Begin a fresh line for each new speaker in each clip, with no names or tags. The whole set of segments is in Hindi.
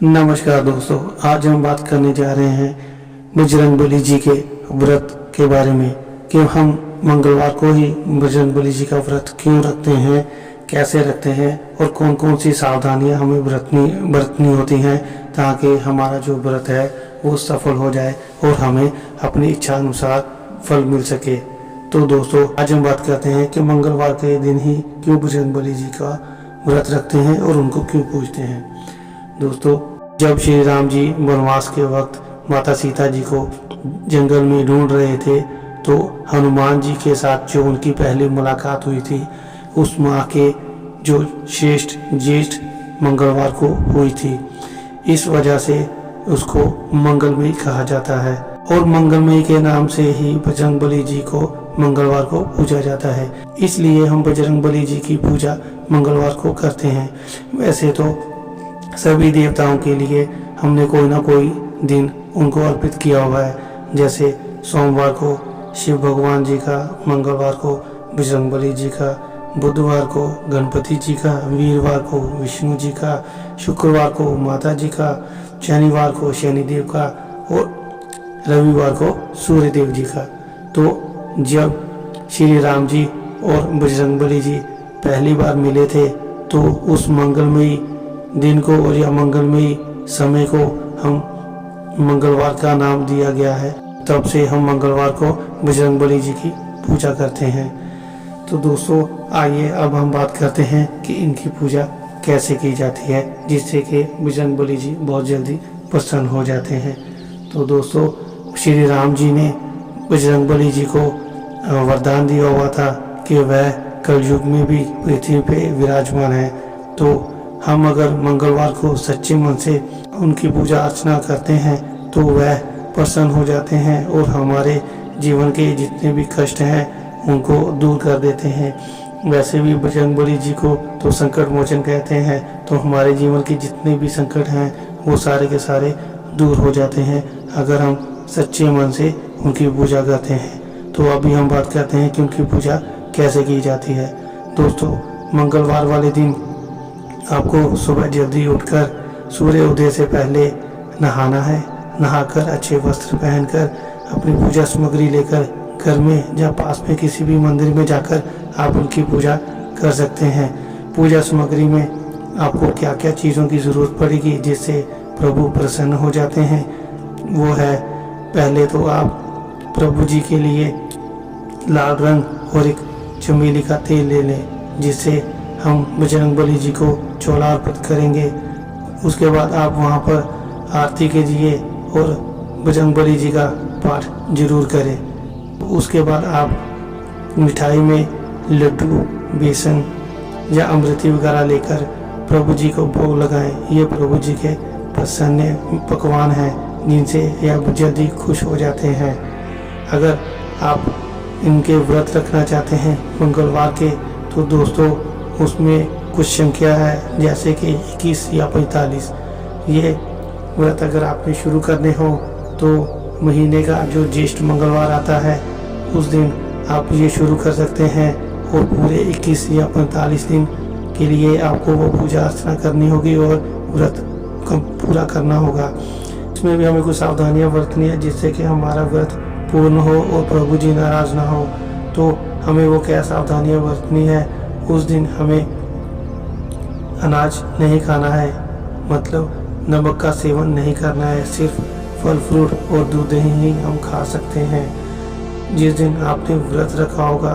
नमस्कार दोस्तों, आज हम बात करने जा रहे हैं बजरंगबली जी के व्रत के बारे में कि हम मंगलवार को ही बजरंगबली जी का व्रत क्यों रखते हैं, कैसे रखते हैं और कौन कौन सी सावधानियां हमें बरतनी होती हैं ताकि हमारा जो व्रत है वो सफल हो जाए और हमें अपनी इच्छा अनुसार फल मिल सके। तो दोस्तों, आज हम बात करते हैं कि मंगलवार के दिन ही क्यों बजरंगबली जी का व्रत रखते हैं और उनको क्यों पूजते हैं। दोस्तों, जब श्री राम जी वनवास के वक्त माता सीता जी को जंगल में ढूंढ रहे थे तो हनुमान जी के साथ जो उनकी पहली मुलाकात हुई थी उस माह के जो श्रेष्ठ ज्येष्ठ मंगलवार को हुई थी। इस वजह से उसको मंगलमयी कहा जाता है और मंगलमयी के नाम से ही बजरंगबली जी को मंगलवार को पूजा जाता है। इसलिए हम बजरंगबली जी की पूजा मंगलवार को करते हैं। वैसे तो सभी देवताओं के लिए हमने कोई ना कोई दिन उनको अर्पित किया हुआ है, जैसे सोमवार को शिव भगवान जी का, मंगलवार को बजरंगबली जी का, बुधवार को गणपति जी का, वीरवार को विष्णु जी का, शुक्रवार को माता जी का, शनिवार को शनिदेव का और रविवार को सूर्यदेव जी का। तो जब श्री राम जी और बजरंगबली जी पहली बार मिले थे तो उस मंगलमयी दिन को और या मंगलमयी समय को हम मंगलवार का नाम दिया गया है। तब से हम मंगलवार को बजरंगबली जी की पूजा करते हैं। तो दोस्तों, आइए अब हम बात करते हैं कि इनकी पूजा कैसे की जाती है जिससे कि बजरंगबली जी बहुत जल्दी प्रसन्न हो जाते हैं। तो दोस्तों, श्री राम जी ने बजरंगबली जी को वरदान दिया हुआ था कि वह कलयुग में भी पृथ्वी पे विराजमान है। तो हम अगर मंगलवार को सच्चे मन से उनकी पूजा अर्चना करते हैं तो वह प्रसन्न हो जाते हैं और हमारे जीवन के जितने भी कष्ट हैं उनको दूर कर देते हैं। वैसे भी बजरंगबली जी को तो संकट मोचन कहते हैं, तो हमारे जीवन के जितने भी संकट हैं वो सारे के सारे दूर हो जाते हैं अगर हम सच्चे मन से उनकी पूजा करते हैं। तो अभी हम बात करते हैं कि उनकी पूजा कैसे की जाती है। दोस्तों, मंगलवार वाले दिन आपको सुबह जल्दी उठकर सूर्य उदय से पहले नहाना है। नहाकर अच्छे वस्त्र पहनकर अपनी पूजा सामग्री लेकर घर में या पास में किसी भी मंदिर में जाकर आप उनकी पूजा कर सकते हैं। पूजा सामग्री में आपको क्या क्या चीज़ों की ज़रूरत पड़ेगी जिससे प्रभु प्रसन्न हो जाते हैं, वो है पहले तो आप प्रभु जी के लिए लाल रंग और एक चमेली का तेल ले लें जिससे हम बजरंगबली जी को चोला अर्पित करेंगे। उसके बाद आप वहाँ पर आरती कीजिए और बजरंगबली जी का पाठ जरूर करें। उसके बाद आप मिठाई में लड्डू, बेसन या अमृति वगैरह लेकर प्रभु जी को भोग लगाएं। ये प्रभु जी के प्रसन्न पकवान हैं जिनसे यह जल्दी खुश हो जाते हैं। अगर आप इनके व्रत रखना चाहते हैं मंगलवार के तो दोस्तों उसमें कुछ संख्या है जैसे कि 21 या 45। ये व्रत अगर आपने शुरू करने हो तो महीने का जो ज्येष्ठ मंगलवार आता है उस दिन आप ये शुरू कर सकते हैं और पूरे 21 या 45 दिन के लिए आपको वो पूजा अर्चना करनी होगी और व्रत पूरा करना होगा। इसमें भी हमें कुछ सावधानियां बरतनी है जिससे कि हमारा व्रत पूर्ण हो और प्रभु जी नाराज ना हो। तो हमें वो क्या सावधानियां बरतनी है, उस दिन हमें अनाज नहीं खाना है, मतलब नमक का सेवन नहीं करना है, सिर्फ फल फ्रूट और दूध ही हम खा सकते हैं। जिस दिन आपने व्रत रखा होगा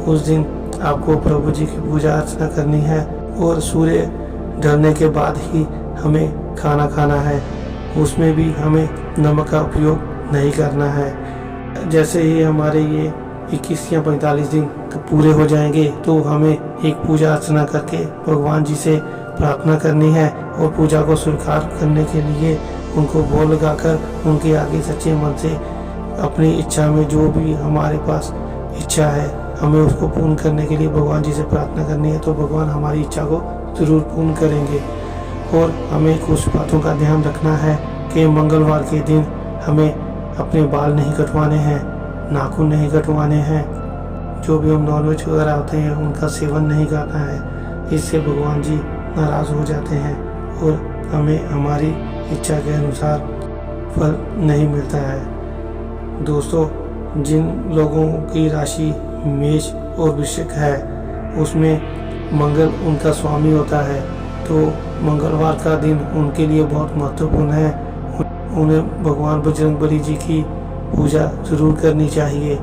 उस दिन आपको प्रभु जी की पूजा अर्चना करनी है और सूर्य ढलने के बाद ही हमें खाना खाना है। उसमें भी हमें नमक का उपयोग नहीं करना है। जैसे ही हमारे ये 21 या 45 दिन पूरे हो जाएंगे तो हमें एक पूजा अर्चना करके भगवान जी से प्रार्थना करनी है और पूजा को स्वीकार करने के लिए उनको भोग लगाकर उनके आगे सच्चे मन से अपनी इच्छा में जो भी हमारे पास इच्छा है हमें उसको पूर्ण करने के लिए भगवान जी से प्रार्थना करनी है। तो भगवान हमारी इच्छा को जरूर पूर्ण करेंगे। और हमें कुछ बातों का ध्यान रखना है कि मंगलवार के दिन हमें अपने बाल नहीं कटवाने हैं, नाखून नहीं कटवाने हैं, जो भी हम नॉनवेज वगैरह होते हैं उनका सेवन नहीं करना है। इससे भगवान जी नाराज़ हो जाते हैं और हमें हमारी इच्छा के अनुसार फल नहीं मिलता है। दोस्तों, जिन लोगों की राशि मेष और वृश्चिक है उसमें मंगल उनका स्वामी होता है, तो मंगलवार का दिन उनके लिए बहुत महत्वपूर्ण है। उन्हें भगवान बजरंगबली जी की पूजा जरूर करनी चाहिए।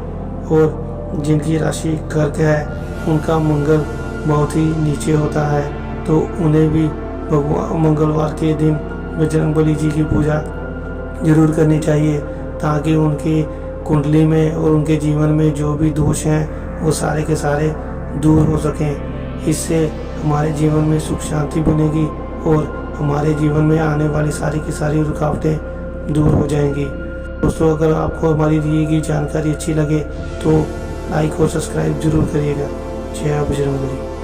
और जिनकी राशि कर्क है उनका मंगल बहुत ही नीचे होता है, तो उन्हें भी भगवान मंगलवार के दिन बजरंगबली जी की पूजा जरूर करनी चाहिए, ताकि उनकी कुंडली में और उनके जीवन में जो भी दोष हैं वो सारे के सारे दूर हो सकें। इससे हमारे जीवन में सुख शांति बनेगी और हमारे जीवन में आने वाली सारी की सारी रुकावटें दूर हो जाएंगी। दोस्तों, अगर आपको हमारी दी गई जानकारी अच्छी लगे तो लाइक और सब्सक्राइब जरूर करिएगा। जय बजरंगबली।